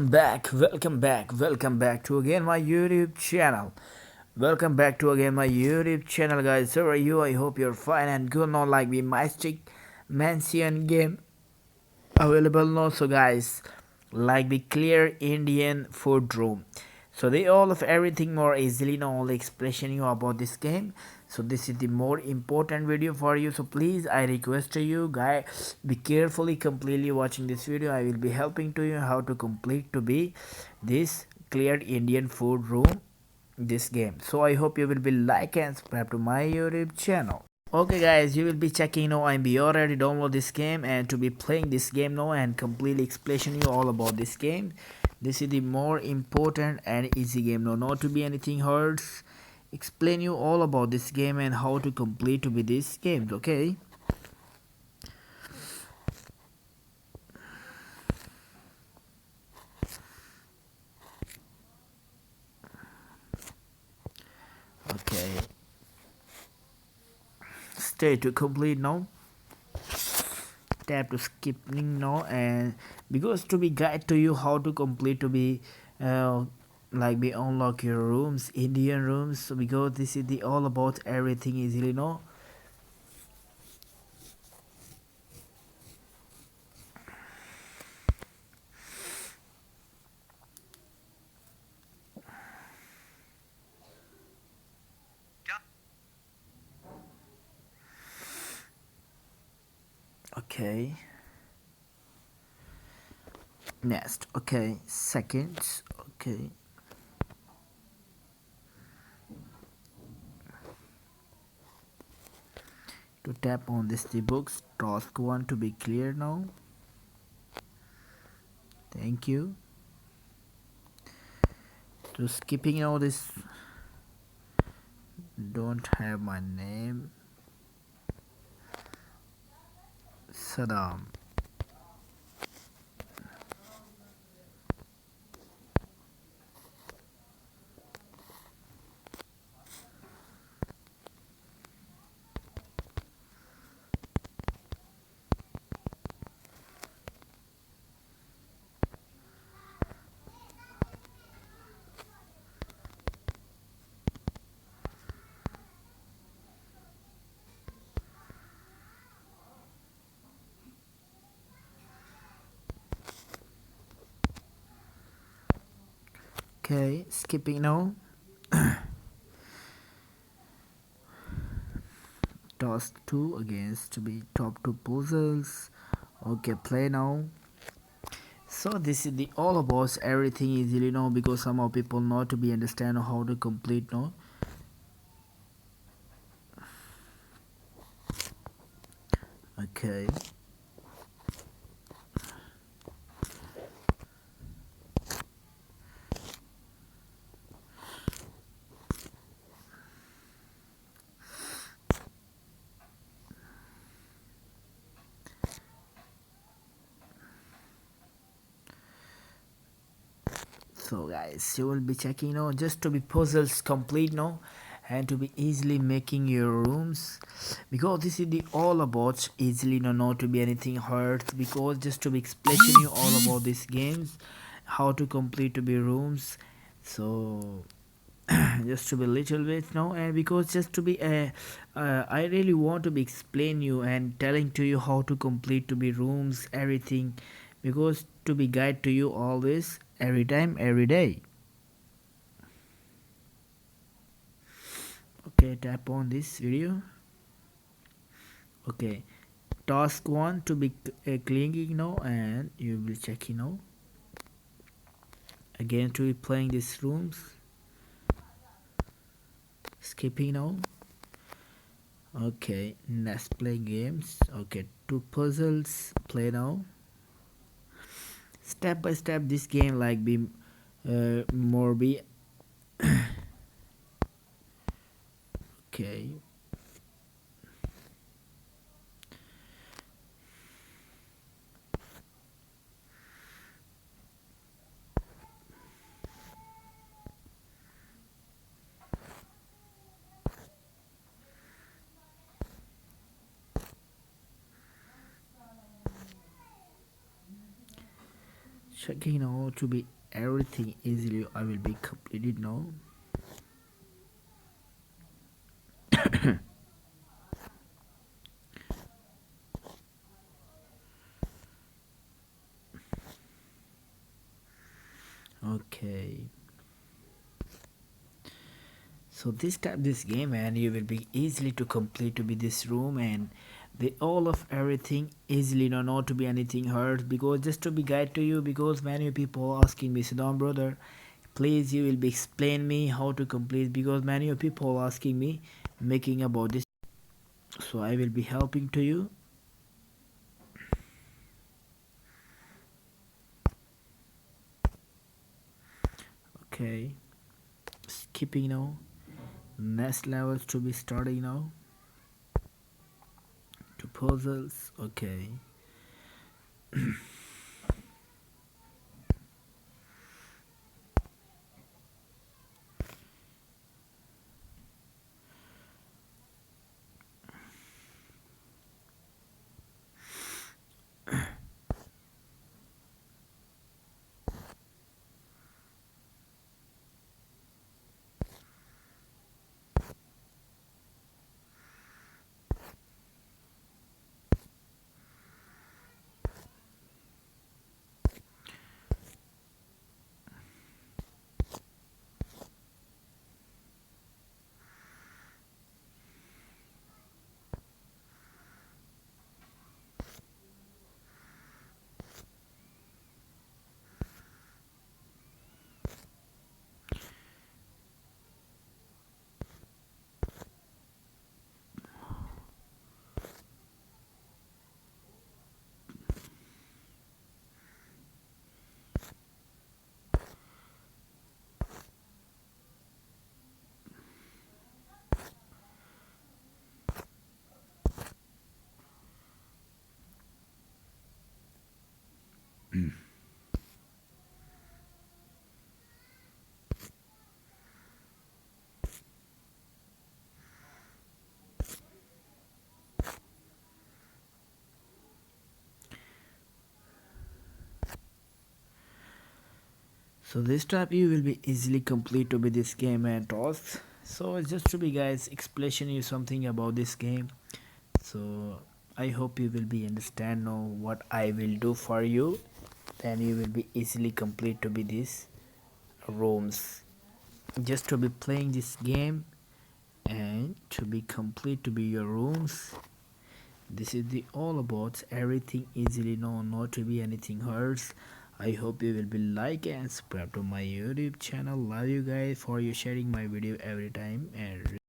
welcome back to again my YouTube channel. Welcome back to again my YouTube channel, guys. How are you? I hope you're fine and good. Not like the Mystic Mansion game available now. So, guys, like the Clear Indian Food Room. So they all of everything more easily now only expression you about this game. So this is the more important video for you. So please I request to you guys be carefully completely watching this video. I will be helping to you how to complete to be this cleared Indian food room this game. So I hope you will be like and subscribe to my YouTube channel. Okay guys, you will be checking now I'm be already download this game and to be playing this game now and completely explaining you all about this game. This is the more important and easy game now, not to be anything hard. Explain you all about this game and how to complete to be this game, okay? Okay. Stay to complete now. Tap to skipping now and because to be guide to you how to complete to be like be unlock your rooms Indian rooms. So because this is the all about everything easily no. Okay, next. Okay, seconds. Okay, to tap on this the books task 1 to be clear now. Thank you. To skipping all this don't have my name Saddam. Okay, skipping now. Task 2 against to be top 2 puzzles. Okay, play now. So this is the all about everything easily now because some of people not to be understand how to complete now. Okay. So guys, you will be checking now just to be puzzles complete now and to be easily making your rooms because this is the all about easily no not to be anything hard because just to be explaining you all about these games how to complete to be rooms. So just to be little bit now and because just to be I really want to be explain you and telling to you how to complete to be rooms everything because to be guide to you always every time every day. Okay, tap on this video. Okay, task 1 to be clicking now and you will check again to be playing these rooms skipping now. Okay, next play games. Okay, 2 puzzles play now. Step by step this game like be more be okay. checking now to be everything easily. I will be completed now. Okay, so this type this game and you will be easily to complete to be this room and the all of everything easily no not to be anything hurt because just to be guide to you because many people asking me Saddam brother please you will be explain me how to complete because many of people asking me making about this, so I will be helping to you. Okay, skipping now, next levels to be starting now to puzzles. Okay, so this type you will be easily complete to be this game and tasks. So just to be guys explain you something about this game. So I hope you will be understand now what I will do for you. Then you will be easily complete to be this rooms. Just to be playing this game and to be complete to be your rooms. This is the all about everything easily no not to be anything hurts. I hope you will be like and subscribe to my YouTube channel. Love you guys for you sharing my video every time and